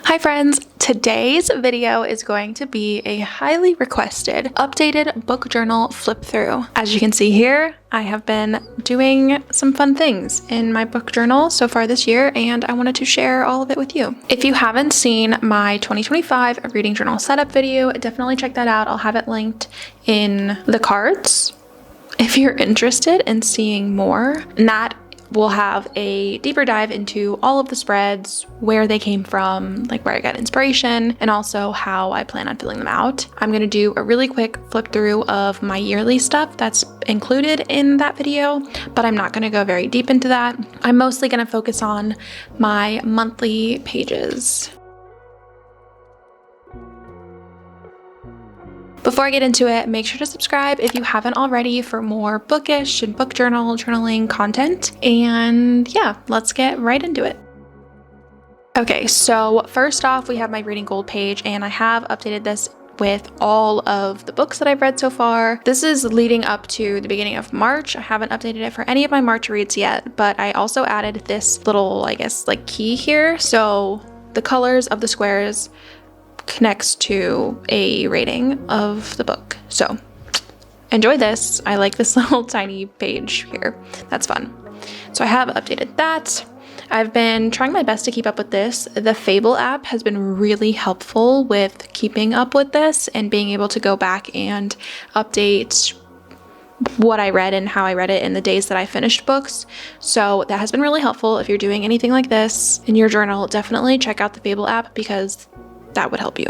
Hi friends, today's video is going to be a highly requested updated book journal flip through. As you can see here, I have been doing some fun things in my book journal so far this year, and I wanted to share all of it with you. If you haven't seen my 2025 reading journal setup video, definitely check that out. I'll have it linked in the cards if you're interested in seeing more. And that we'll have a deeper dive into all of the spreads, where they came from, like where I got inspiration, and also how I plan on filling them out. I'm gonna do a really quick flip through of my yearly stuff that's included in that video, but I'm not gonna go very deep into that. I'm mostly gonna focus on my monthly pages. Before I get into it, make sure to subscribe if you haven't already for more bookish and book journaling content. And yeah, let's get right into it. Okay, so first off, we have my reading gold page, and I have updated this with all of the books that I've read so far. This is leading up to the beginning of March. I haven't updated it for any of my March reads yet, but I also added this little, I guess, like key here. So the colors of the squares connects to a rating of the book. So enjoy this. I like this little tiny page here. That's fun. So I have updated that. I've been trying my best to keep up with this. The Fable app has been really helpful with keeping up with this and being able to go back and update what I read and how I read it in the days that I finished books. So that has been really helpful. If you're doing anything like this in your journal, definitely check out the Fable app because that would help you.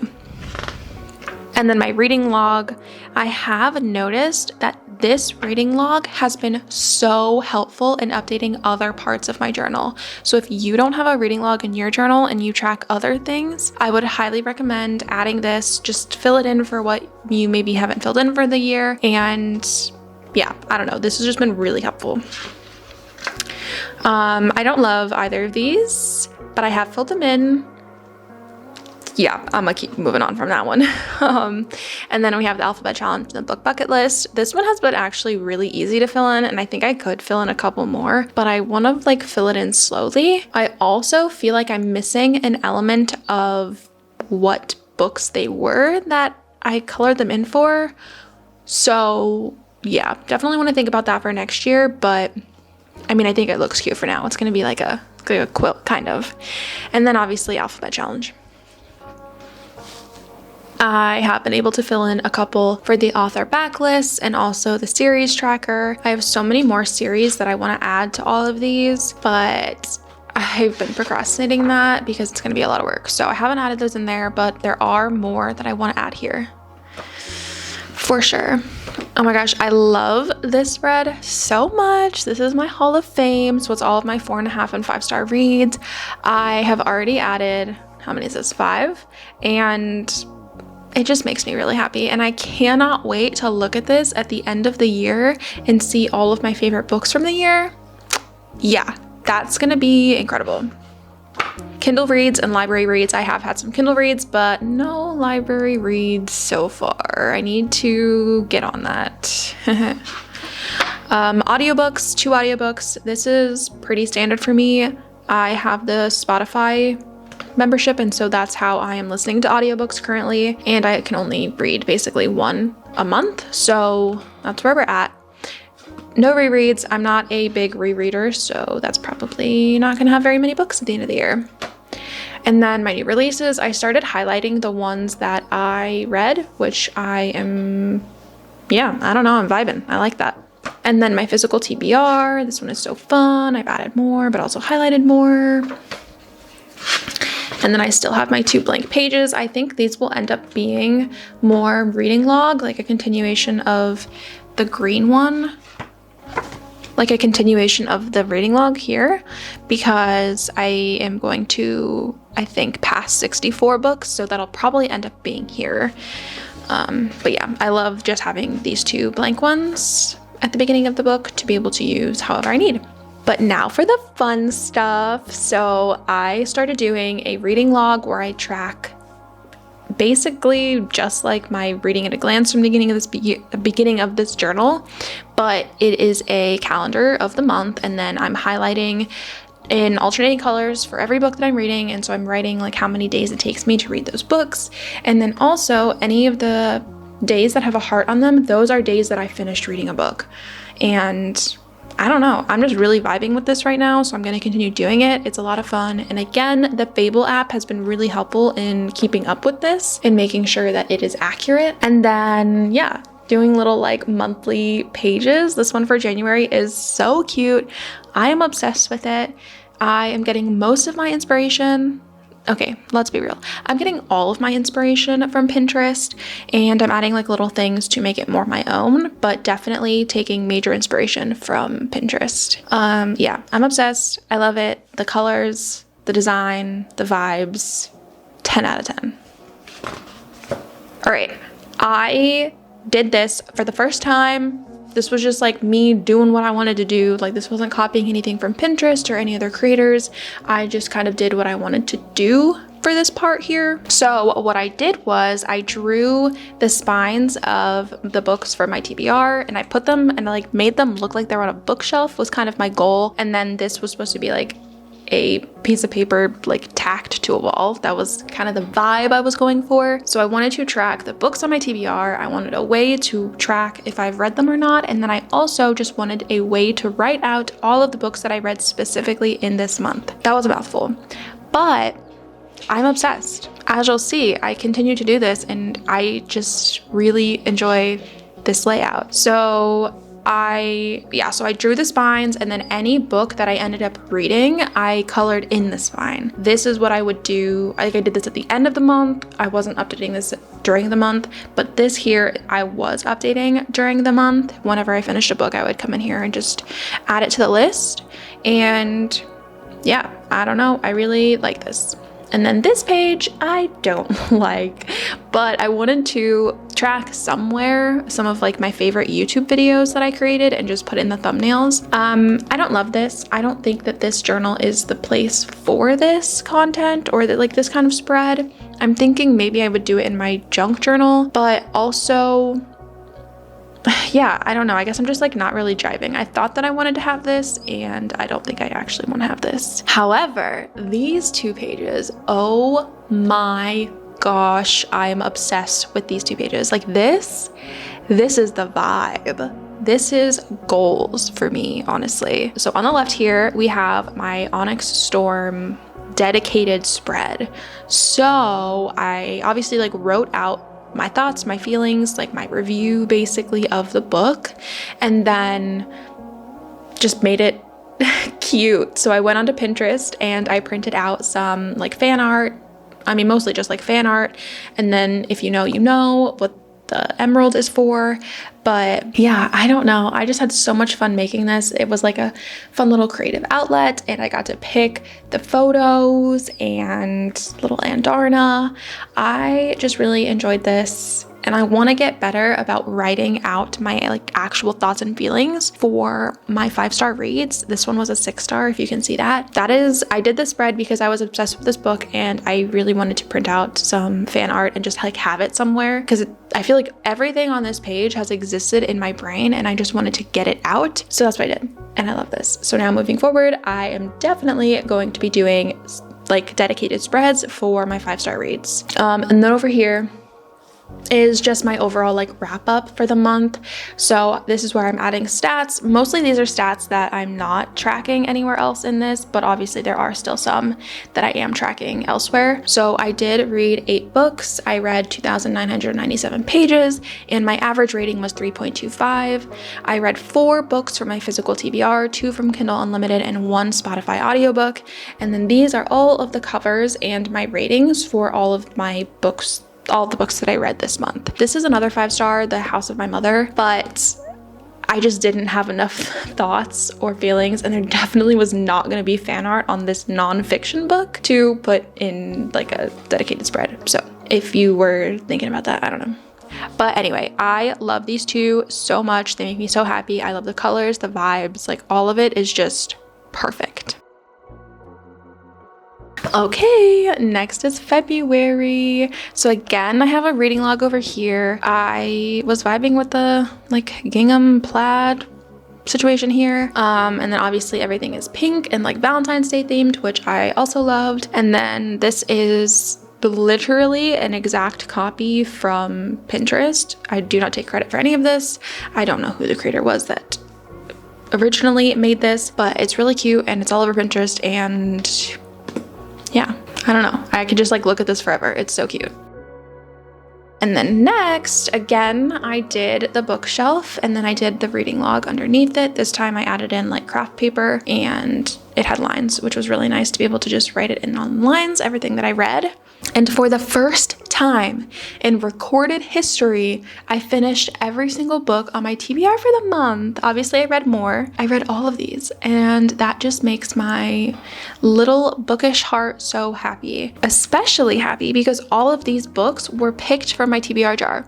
And then my reading log, I have noticed that this reading log has been so helpful in updating other parts of my journal. So if you don't have a reading log in your journal and you track other things, I would highly recommend adding this. Just fill it in for what you maybe haven't filled in for the year. And yeah, I don't know, this has just been really helpful. I don't love either of these, but I have filled them in. Yeah, I'm gonna keep moving on from that one. And then we have the alphabet challenge and the book bucket list. This one has been actually really easy to fill in, and I think I could fill in a couple more, but I want to like fill it in slowly. I also feel like I'm missing an element of what books they were that I colored them in for. So yeah, definitely want to think about that for next year, but I mean, I think it looks cute for now. It's gonna be like a quilt kind of. And then obviously alphabet challenge. I have been able to fill in a couple for the author backlists and also the series tracker. I have so many more series that I want to add to all of these, but I've been procrastinating that because it's going to be a lot of work. So I haven't added those in there, but there are more that I want to add here for sure. Oh my gosh, I love this spread so much. This is my Hall of Fame, so it's all of my 4.5 and 5-star reads. I have already added, how many is this? 5, and it just makes me really happy, and I cannot wait to look at this at the end of the year and see all of my favorite books from the year. Yeah, that's gonna be incredible. Kindle reads and library reads. I have had some Kindle reads, but no library reads so far. I need to get on that. Audiobooks, 2 audiobooks. This is pretty standard for me. I have the Spotify membership, and so that's how I am listening to audiobooks currently, and I can only read basically 1 a month, so that's where we're at. No rereads. I'm not a big rereader, so that's probably not gonna have very many books at the end of the year. And then my new releases, I started highlighting the ones that I read, which I am, yeah, I don't know, I'm vibing. I like that. And then my physical TBR, this one is so fun. I've added more, but also highlighted more. And then I still have my 2 blank pages. I think these will end up being more reading log, like a continuation of the green one, like a continuation of the reading log here, because I am going to, I think, pass 64 books, so that'll probably end up being here. But yeah, I love just having these 2 blank ones at the beginning of the book to be able to use however I need. But now for the fun stuff. So I started doing a reading log where I track basically just like my reading at a glance from the beginning of this journal, but it is a calendar of the month, and then I'm highlighting in alternating colors for every book that I'm reading, and so I'm writing like how many days it takes me to read those books. And then also any of the days that have a heart on them, those are days that I finished reading a book. And I don't know, I'm just really vibing with this right now, so I'm going to continue doing it. It's a lot of fun. And again, the Fable app has been really helpful in keeping up with this and making sure that it is accurate. And then yeah, doing little like monthly pages. This one for January is so cute. I am obsessed with it. I am getting most of my inspiration. Okay, let's be real. I'm getting all of my inspiration from Pinterest, and I'm adding like little things to make it more my own, but definitely taking major inspiration from Pinterest. Yeah, I'm obsessed. I love it. The colors, the design, the vibes, 10 out of 10. All right, I did this for the first time. This was just like me doing what I wanted to do. Like this wasn't copying anything from Pinterest or any other creators. I just kind of did what I wanted to do for this part here. So what I did was I drew the spines of the books for my TBR, and I put them and I like made them look like they were on a bookshelf was kind of my goal. And then this was supposed to be like a piece of paper like tacked to a wall. That was kind of the vibe I was going for. So I wanted to track the books on my TBR. I wanted a way to track if I've read them or not. And then I also just wanted a way to write out all of the books that I read specifically in this month. That was a mouthful, but I'm obsessed. As you'll see, I continue to do this and I just really enjoy this layout. So I drew the spines, and then any book that I ended up reading, I colored in the spine. This is what I would do. I did this at the end of the month. I wasn't updating this during the month, but this here I was updating during the month. Whenever I finished a book, I would come in here and just add it to the list. And yeah, I don't know, I really like this. And then this page I don't like, but I wanted to track somewhere some of like my favorite YouTube videos that I created and just put in the thumbnails. I don't love this. I don't think that this journal is the place for this content or that like this kind of spread. I'm thinking maybe I would do it in my junk journal, but also yeah, I don't know. I guess I'm just like not really driving. I thought that I wanted to have this, and I don't think I actually want to have this. However, these two pages, oh my gosh, I am obsessed with these two pages. Like this is the vibe. This is goals for me, honestly. So on the left here, we have my Onyx Storm dedicated spread. So I obviously like wrote out my thoughts, my feelings, like my review basically of the book, and then just made it cute. So I went onto Pinterest and I printed out some like fan art. I mean, mostly just like fan art. And then if you know what the emerald is for. But yeah, I don't know. I just had so much fun making this. It was like a fun little creative outlet, and I got to pick the photos and little Andarna. I just really enjoyed this. And I want to get better about writing out my like actual thoughts and feelings for my 5-star reads. This one was a 6-star, if you can see that. I did this spread because I was obsessed with this book, and I really wanted to print out some fan art and just like have it somewhere, because I feel like everything on this page has existed in my brain and I just wanted to get it out. So that's what I did, and I love this. So now moving forward, I am definitely going to be doing like dedicated spreads for my 5-star reads. And then over here is just my overall like wrap up for the month. So this is where I'm adding stats. Mostly these are stats that I'm not tracking anywhere else in this, but obviously there are still some that I am tracking elsewhere. So I did read 8 books. I read 2,997 pages, and my average rating was 3.25. I read 4 books from my physical TBR, 2 from Kindle Unlimited, and 1 Spotify audiobook. And then these are all of the covers and my ratings for all of my books, all the books that I read this month. This is another 5-star, The House of My Mother, but I just didn't have enough thoughts or feelings, and there definitely was not going to be fan art on this non-fiction book to put in like a dedicated spread. So if you were thinking about that, I don't know. But anyway, I love these two so much. They make me so happy. I love the colors, the vibes, like all of it is just perfect. Okay, next is February. So again, I have a reading log over here. I was vibing with the like gingham plaid situation here. And then obviously everything is pink and like Valentine's Day themed, which I also loved. And then this is literally an exact copy from Pinterest. I do not take credit for any of this. I don't know who the creator was that originally made this, but it's really cute and it's all over Pinterest, and yeah, I don't know. I could just like look at this forever. It's so cute. And then next, again, I did the bookshelf and then I did the reading log underneath it. This time I added in like craft paper and it had lines, which was really nice to be able to just write it in on lines, everything that I read. And for the first time in recorded history, I finished every single book on my TBR for the month. Obviously, I read more. I read all of these, and that just makes my little bookish heart so happy. Especially happy because all of these books were picked from my TBR jar.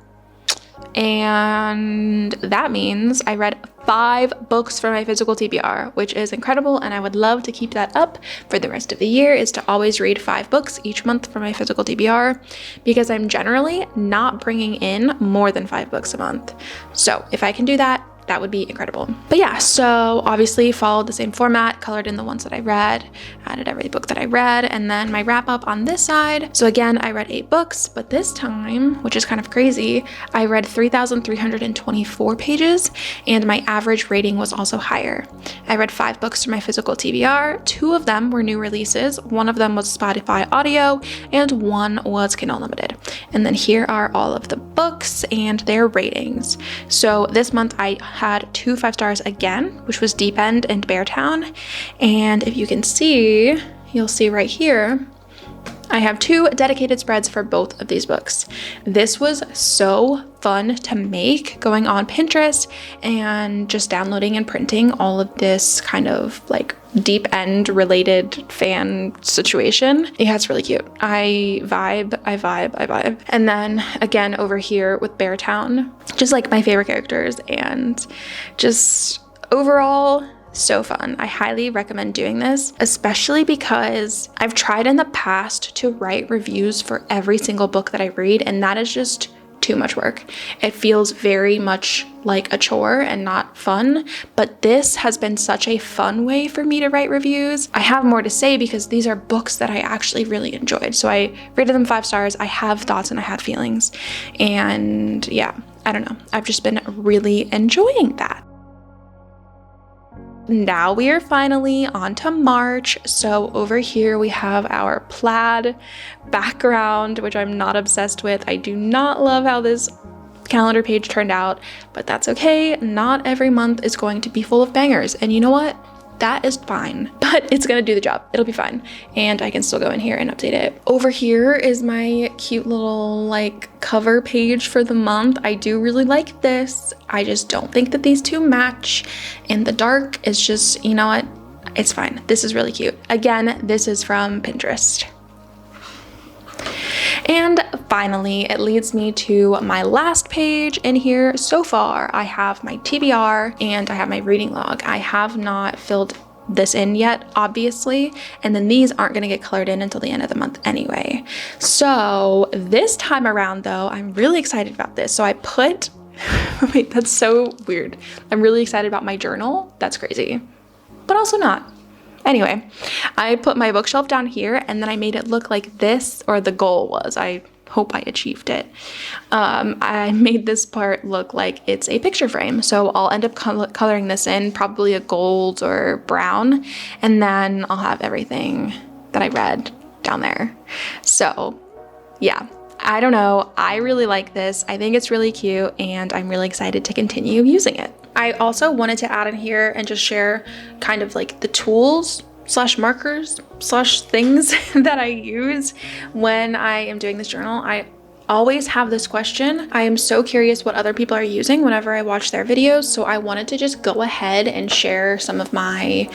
And that means I read 5 books for my physical TBR, which is incredible, and I would love to keep that up for the rest of the year, is to always read 5 books each month for my physical TBR, because I'm generally not bringing in more than 5 books a month. So if I can do that, that would be incredible. But yeah, so obviously followed the same format, colored in the ones that I read, added every book that I read, and then my wrap up on this side. So again, I read 8 books, but this time, which is kind of crazy, I read 3,324 pages, and my average rating was also higher. I read 5 books for my physical TBR. 2 of them were new releases. 1 of them was Spotify audio, and 1 was Kindle Unlimited. And then here are all of the books and their ratings. So this month I had 2 5 stars again, which was Deep End and Beartown. And if you can see, you'll see right here, I have 2 dedicated spreads for both of these books. This was so fun to make, going on Pinterest and just downloading and printing all of this kind of like Deep End related fan situation. Yeah, it's really cute. I vibe. And then again over here with Beartown, just like my favorite characters, and just overall so fun. I highly recommend doing this, especially because I've tried in the past to write reviews for every single book that I read, and that is just too much work. It feels very much like a chore and not fun, but this has been such a fun way for me to write reviews. I have more to say because these are books that I actually really enjoyed. So I rated them 5 stars. I have thoughts and I had feelings, and yeah, I don't know. I've just been really enjoying that. Now we are finally on to March. So over here we have our plaid background, which I'm not obsessed with. I do not love how this calendar page turned out, but that's okay. Not every month is going to be full of bangers. And you know what? That is fine, but it's gonna do the job. It'll be fine. And I can still go in here and update it. Over here is my cute little like cover page for the month. I do really like this. I just don't think that these 2 match. And the dark is just, you know what? It's fine. This is really cute. Again, this is from Pinterest. And finally, it leads me to my last page in here. So far, I have my TBR and I have my reading log. I have not filled this in yet, obviously, and then these aren't going to get colored in until the end of the month anyway. So this time around, though, I'm really excited about this. So I put, wait, that's so weird. I'm really excited about my journal. That's crazy, but also not. Anyway, I put my bookshelf down here and then I made it look like this, or the goal was, I hope I achieved it. I made this part look like it's a picture frame. So I'll end up coloring this in, probably a gold or brown, and then I'll have everything that I read down there. So yeah, I don't know. I really like this. I think it's really cute and I'm really excited to continue using it. I also wanted to add in here and just share kind of like the tools / markers / things that I use when I am doing this journal. I always have this question. I am so curious what other people are using whenever I watch their videos. So I wanted to just go ahead and share some of my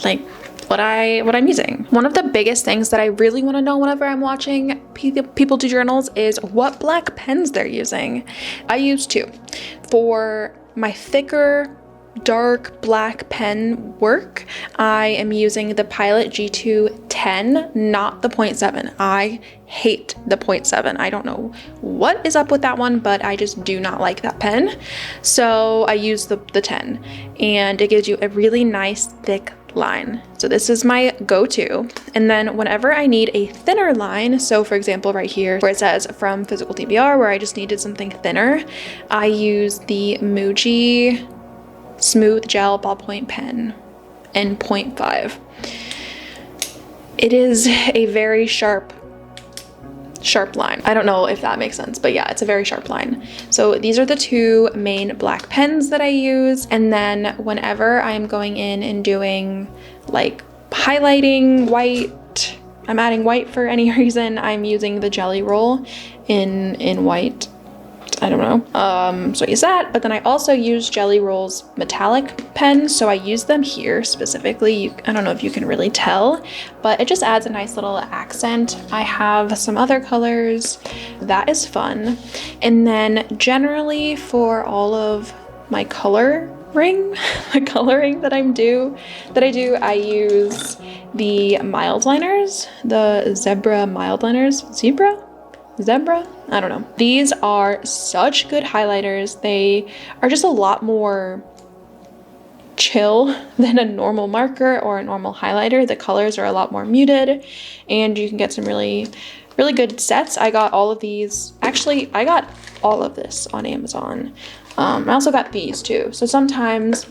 like what I'm using. One of the biggest things that I really want to know whenever I'm watching people do journals is what black pens they're using. I use 2. For my thicker dark black pen work, I am using the Pilot G210, not the 0.7. I hate the 0.7. I don't know what is up with that one, but I just do not like that pen. So I use the 10, and it gives you a really nice thick line. So this is my go-to. And then whenever I need a thinner line, so for example right here where it says from physical TBR, where I just needed something thinner, I use the Muji Smooth Gel Ballpoint Pen in 0.5. It is a very sharp line. I don't know if that makes sense, but yeah, it's a very sharp line. So these are the two main black pens that I use. And then whenever I'm going in and doing like highlighting white, I'm adding white for any reason, I'm using the Jelly Roll in white. I don't know. So I use that, but then I also use Jelly Roll's metallic pens. So I use them here specifically. I don't know if you can really tell, but it just adds a nice little accent. I have some other colors. That is fun. And then generally for all of my coloring, the coloring that I do, I use the mild liners, the Zebra mild liners. Zebra? I don't know. These are such good highlighters. They are just a lot more chill than a normal marker or a normal highlighter. The colors are a lot more muted, and you can get some really good sets. I got all of these. Actually, I got all of this on Amazon. I also got these too. So sometimes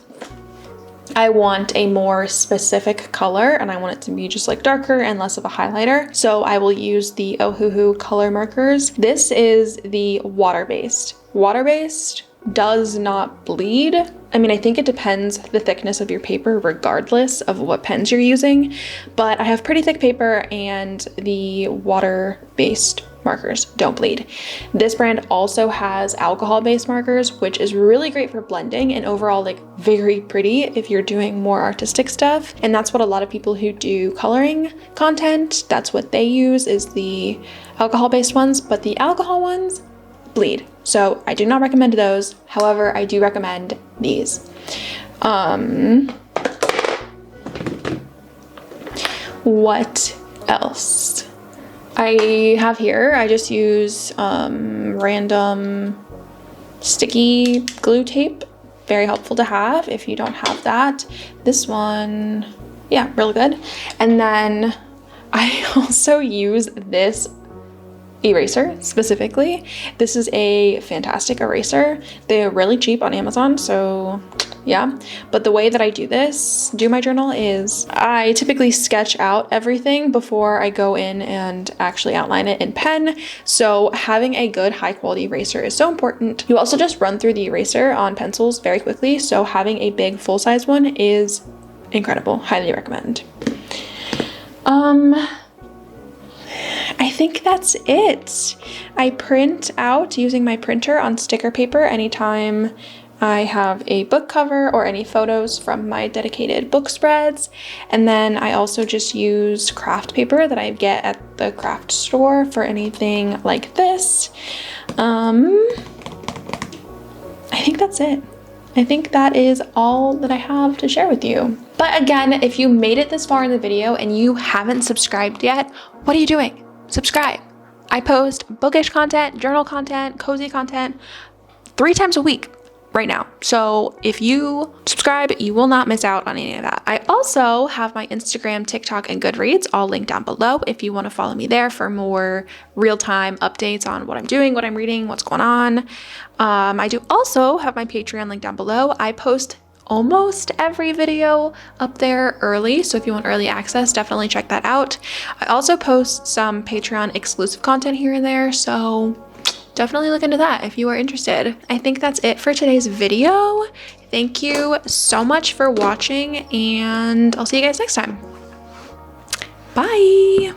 I want a more specific color and I want it to be just like darker and less of a highlighter. So I will use the Ohuhu color markers. This is the water-based. Water-based does not bleed. I mean, I think it depends the thickness of your paper regardless of what pens you're using, but I have pretty thick paper and the water-based markers don't bleed. This brand also has alcohol-based markers, which is really great for blending and overall like very pretty if you're doing more artistic stuff. And that's what a lot of people who do coloring content, that's what they use, is the alcohol-based ones, but the alcohol ones bleed. So I do not recommend those. However, I do recommend these. What else? I have here, I just use random sticky glue tape. Very helpful to have if you don't have that. This one, yeah, really good. And then I also use this eraser specifically. This is a fantastic eraser. They're really cheap on Amazon, so yeah. But the way that I do my journal is I typically sketch out everything before I go in and actually outline it in pen. So having a good high quality eraser is so important. You also just run through the eraser on pencils very quickly. So having a big full size one is incredible. Highly recommend. I think that's it. I print out using my printer on sticker paper anytime I have a book cover or any photos from my dedicated book spreads. And then I also just use craft paper that I get at the craft store for anything like this. I think that's it. I think that is all that I have to share with you. But again, if you made it this far in the video and you haven't subscribed yet, what are you doing? Subscribe. I post bookish content, journal content, cozy content 3 times a week right now. So if you subscribe, you will not miss out on any of that. I also have my Instagram, TikTok, and Goodreads all linked down below if you want to follow me there for more real-time updates on what I'm doing, what I'm reading, what's going on. I do also have my Patreon link down below. I post almost every video up there early, so if you want early access, definitely check that out. I also post some Patreon exclusive content here and there, so definitely look into that if you are interested. I think that's it for today's video. Thank you so much for watching, and I'll see you guys next time. Bye!